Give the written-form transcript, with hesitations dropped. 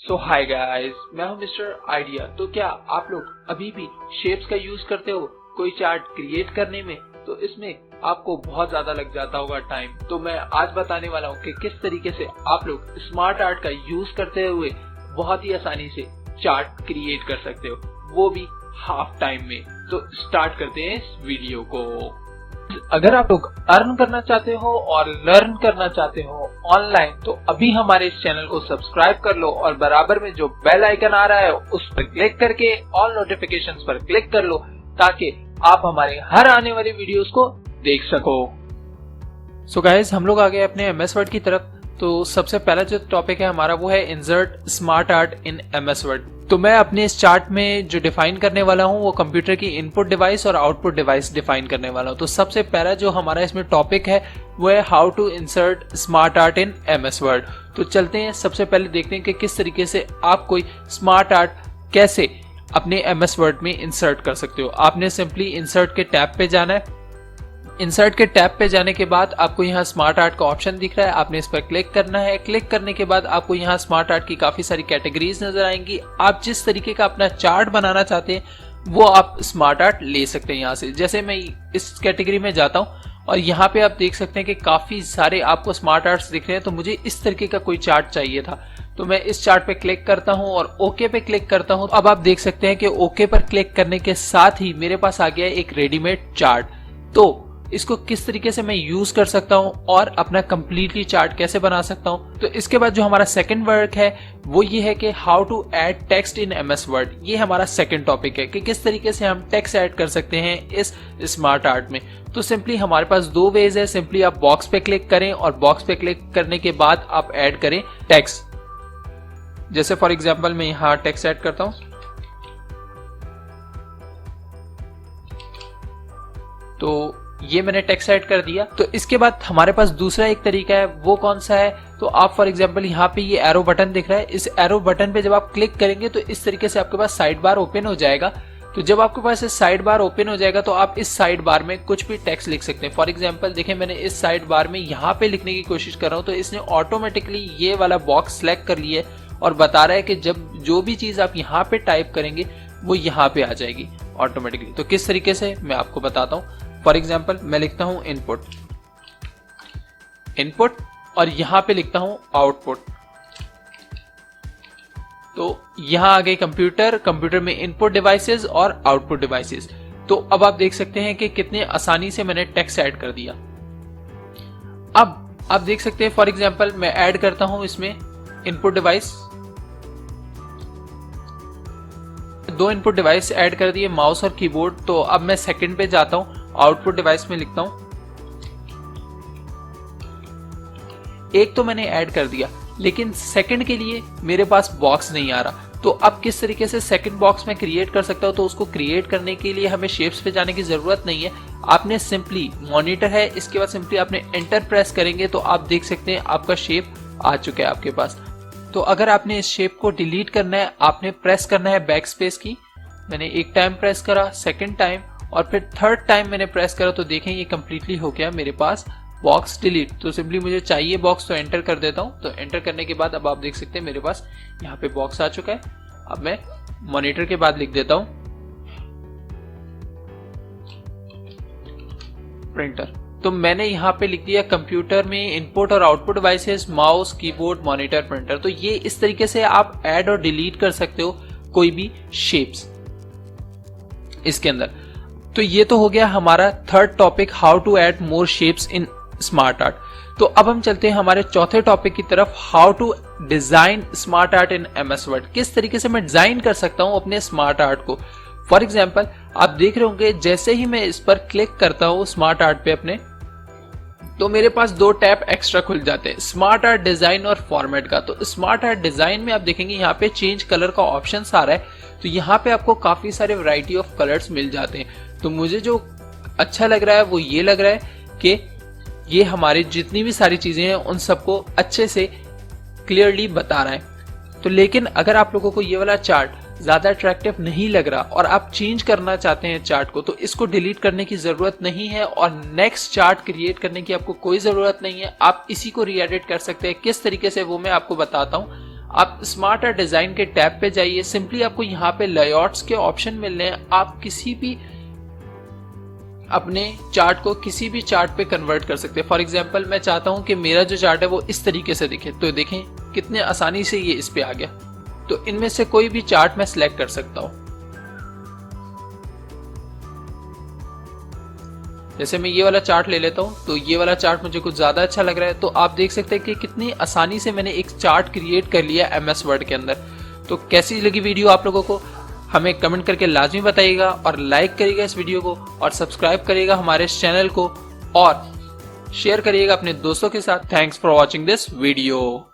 सो hi guys, मैं हूं mister idea. तो क्या आप लोग अभी भी शेप्स का यूज करते हो कोई चार्ट क्रिएट करने में? तो इसमें आपको बहुत ज्यादा लग जाता होगा टाइम। तो मैं आज बताने वाला हूं कि किस तरीके से आप लोग स्मार्ट आर्ट का यूज करते हुए बहुत ही आसानी से चार्ट क्रिएट कर सकते हो, वो भी हाफ टाइम में। तो स्टार्ट करते हैं इस वीडियो को। अगर आप लोग अर्न करना चाहते हो और लर्न करना चाहते हो ऑनलाइन, तो अभी हमारे इस चैनल को सब्सक्राइब कर लो और बराबर में जो बेल आइकन आ रहा है उस पर क्लिक करके ऑल नोटिफिकेशंस पर क्लिक कर लो, ताकि आप हमारे हर आने वाले वीडियोस को देख सको। सो गाइस, हम लोग आ गए अपने एमएस वर्ड की तरफ। तो सबसे पहला जो टॉपिक है हमारा वो है insert smart art in MS Word. तो मैं अपने इस चार्ट में जो डिफाइन करने वाला हूं वो कंप्यूटर की इनपुट डिवाइस और आउटपुट डिवाइस डिफाइन करने वाला हूं। तो सबसे पहला जो हमारा इसमें टॉपिक है वो है how to insert smart art in MS Word. तो चलते हैं, सबसे पहले देखते हैं कि किस तरीके से आप कोई स्मार्ट आर्ट कैसे अपने एमएस वर्ड में इंसर्ट कर सकते हो। आपने सिंपली इंसर्ट के टैब पे जाना है। इंसर्ट के टैब पे जाने के बाद आपको यहाँ स्मार्ट आर्ट का ऑप्शन दिख रहा है, आपने इस पर क्लिक करना है। क्लिक करने के बाद आपको यहाँ स्मार्ट आर्ट की काफी सारी कैटेगरीज नजर आएंगी। आप जिस तरीके का अपना चार्ट बनाना चाहते हैं वो आप स्मार्ट आर्ट ले सकते हैं यहाँ से। जैसे मैं इस कैटेगरी में जाता हूँ और यहाँ पे आप देख सकते हैं कि काफी सारे आपको स्मार्ट आर्ट्स दिख रहे हैं। तो मुझे इस तरीके का कोई चार्ट चाहिए था, तो मैं इस चार्ट पे क्लिक करता हूं और ओके पे क्लिक करता हूं। अब आप देख सकते हैं कि ओके पर क्लिक करने के साथ ही मेरे पास आ गया एक रेडीमेड चार्ट। तो इसको किस तरीके से मैं यूज कर सकता हूं और अपना कंप्लीटली चार्ट कैसे बना सकता हूं, तो इसके बाद जो हमारा सेकंड वर्क है वो ये है कि how to add text in MS Word. ये हमारा सेकंड टॉपिक है कि किस तरीके से हम टेक्स्ट ऐड कर सकते हैं इस स्मार्ट आर्ट में। तो सिंपली हमारे पास दो वेज है। सिंपली आप बॉक्स पे क्लिक करें और बॉक्स पे क्लिक करने के बाद आप ऐड करें टेक्स्ट। जैसे फॉर एग्जांपल मैं यहां टेक्स्ट ऐड करता हूं, तो ये मैंने टेक्स्ट ऐड कर दिया। तो इसके बाद हमारे पास दूसरा एक तरीका है, वो कौन सा है? तो आप फॉर एग्जांपल यहाँ पे ये एरो बटन दिख रहा है, इस एरो बटन पे जब आप क्लिक करेंगे तो इस तरीके से आपके पास साइड बार ओपन हो जाएगा। तो जब आपके पास इस साइड बार ओपन हो जाएगा तो आप इस साइड बार में कुछ भी टेक्स्ट लिख सकते हैं। फॉर एग्जांपल देखिए, मैंने इस साइड बार में यहाँ पे लिखने की कोशिश कर रहा हूँ, तो इसने ऑटोमेटिकली ये वाला बॉक्स सिलेक्ट कर लिया है और बता रहा है कि जब जो भी चीज आप यहाँ पे टाइप करेंगे वो यहाँ पे आ जाएगी ऑटोमेटिकली। तो किस तरीके से मैं आपको बताता हूँ। फॉर एग्जाम्पल मैं लिखता हूं इनपुट और यहां पे लिखता हूं आउटपुट। तो यहां आ गई कंप्यूटर में इनपुट डिवाइसेस और आउटपुट डिवाइसेस। तो अब आप देख सकते हैं कि कितने आसानी से मैंने टेक्स्ट ऐड कर दिया। अब आप देख सकते हैं फॉर एग्जाम्पल मैं ऐड करता हूं इसमें इनपुट डिवाइस, दो इनपुट डिवाइस ऐड कर दिए, माउस और कीबोर्ड। तो अब मैं सेकंड पे जाता हूं, आउटपुट डिवाइस में लिखता हूं, एक तो मैंने ऐड कर दिया, लेकिन सेकंड के लिए मेरे पास बॉक्स नहीं आ रहा। तो अब किस तरीके से सेकंड बॉक्स में क्रिएट कर सकता हूं? तो उसको क्रिएट करने के लिए हमें शेप्स पे जाने की जरूरत नहीं है। आपने सिंपली मॉनिटर है, इसके बाद सिंपली आपने एंटर प्रेस करेंगे तो आप देख सकते हैं आपका शेप आ चुका है आपके पास। तो अगर आपने इस शेप को डिलीट करना है, आपने प्रेस करना है बैक स्पेस की। मैंने एक टाइम प्रेस करा, सेकंड टाइम और फिर थर्ड टाइम मैंने प्रेस करा, तो देखें ये कंप्लीटली हो गया मेरे पास बॉक्स डिलीट। तो सिंपली मुझे चाहिए बॉक्स, तो एंटर कर देता हूं। तो एंटर करने के बाद अब आप देख सकते हैं मेरे पास यहाँ पे बॉक्स आ चुका है। अब मैं मॉनिटर के बाद लिख देता हूं प्रिंटर। तो मैंने यहाँ पे लिख दिया कंप्यूटर में इनपुट और output devices, mouse, keyboard, monitor, printer. तो ये इस तरीके से आप ऐड और डिलीट कर सकते हो कोई भी शेप्स इसके अंदर। तो ये तो हो गया हमारा third topic, how to add more shapes in smart art. तो अब हम चलते हैं हमारे चौथे टॉपिक की तरफ, how to design smart art in MS Word. किस तरीके से मैं डिजाइन कर सकता हूं अपने स्मार्ट आर्ट को। फॉर एग्जाम्पल आप देख रहे होंगे जैसे ही मैं इस पर क्लिक करता हूं स्मार्ट आर्ट पे अपने, तो मेरे पास दो टैब एक्स्ट्रा खुल जाते हैं, स्मार्ट आर्ट डिजाइन और फॉर्मेट का। तो स्मार्ट आर्ट डिजाइन में आप देखेंगे यहाँ पे चेंज कलर का ऑप्शन आ रहा है। तो यहाँ पे आपको काफी सारे वैरायटी ऑफ कलर्स मिल जाते हैं। तो मुझे जो अच्छा लग रहा है वो ये लग रहा है कि ये हमारे जितनी भी सारी चीजें हैं उन सबको अच्छे से क्लियरली बता रहा है। तो लेकिन अगर आप लोगों को ये वाला चार्ट ज्यादा अट्रैक्टिव नहीं लग रहा और आप चेंज करना चाहते हैं चार्ट को, तो इसको डिलीट करने की जरूरत नहीं है और नेक्स्ट चार्ट क्रिएट करने की आपको कोई जरूरत नहीं है। आप इसी को री एडिट कर सकते हैं। किस तरीके से वो मैं आपको बताता हूं। आप स्मार्ट डिजाइन के टैब पे जाइए। सिंपली आपको यहाँ पे लेआउट्स के ऑप्शन मिलने हैं। आप किसी भी अपने चार्ट को किसी भी चार्ट पे कन्वर्ट कर सकते हैं। फॉर एग्जांपल मैं चाहता हूं कि मेरा जो चार्ट है वो इस तरीके से दिखे, तो देखें कितने आसानी से ये इस पे आ गया। तो इनमें से कोई भी चार्ट मैं सिलेक्ट कर सकता हूं। जैसे मैं ये वाला चार्ट ले लेता हूं, तो ये वाला चार्ट मुझे कुछ ज्यादा अच्छा लग रहा है। तो आप देख सकते हैं कि कितनी आसानी से मैंने एक चार्ट क्रिएट कर लिया MS वर्ड के अंदर। तो कैसी लगी वीडियो आप लोगों को, हमें कमेंट करके लाजमी बताइएगा, और लाइक करिएगा इस वीडियो को, और सब्सक्राइब करिएगा हमारे चैनल को, और शेयर करिएगा अपने दोस्तों के साथ। Thanks for watching this video.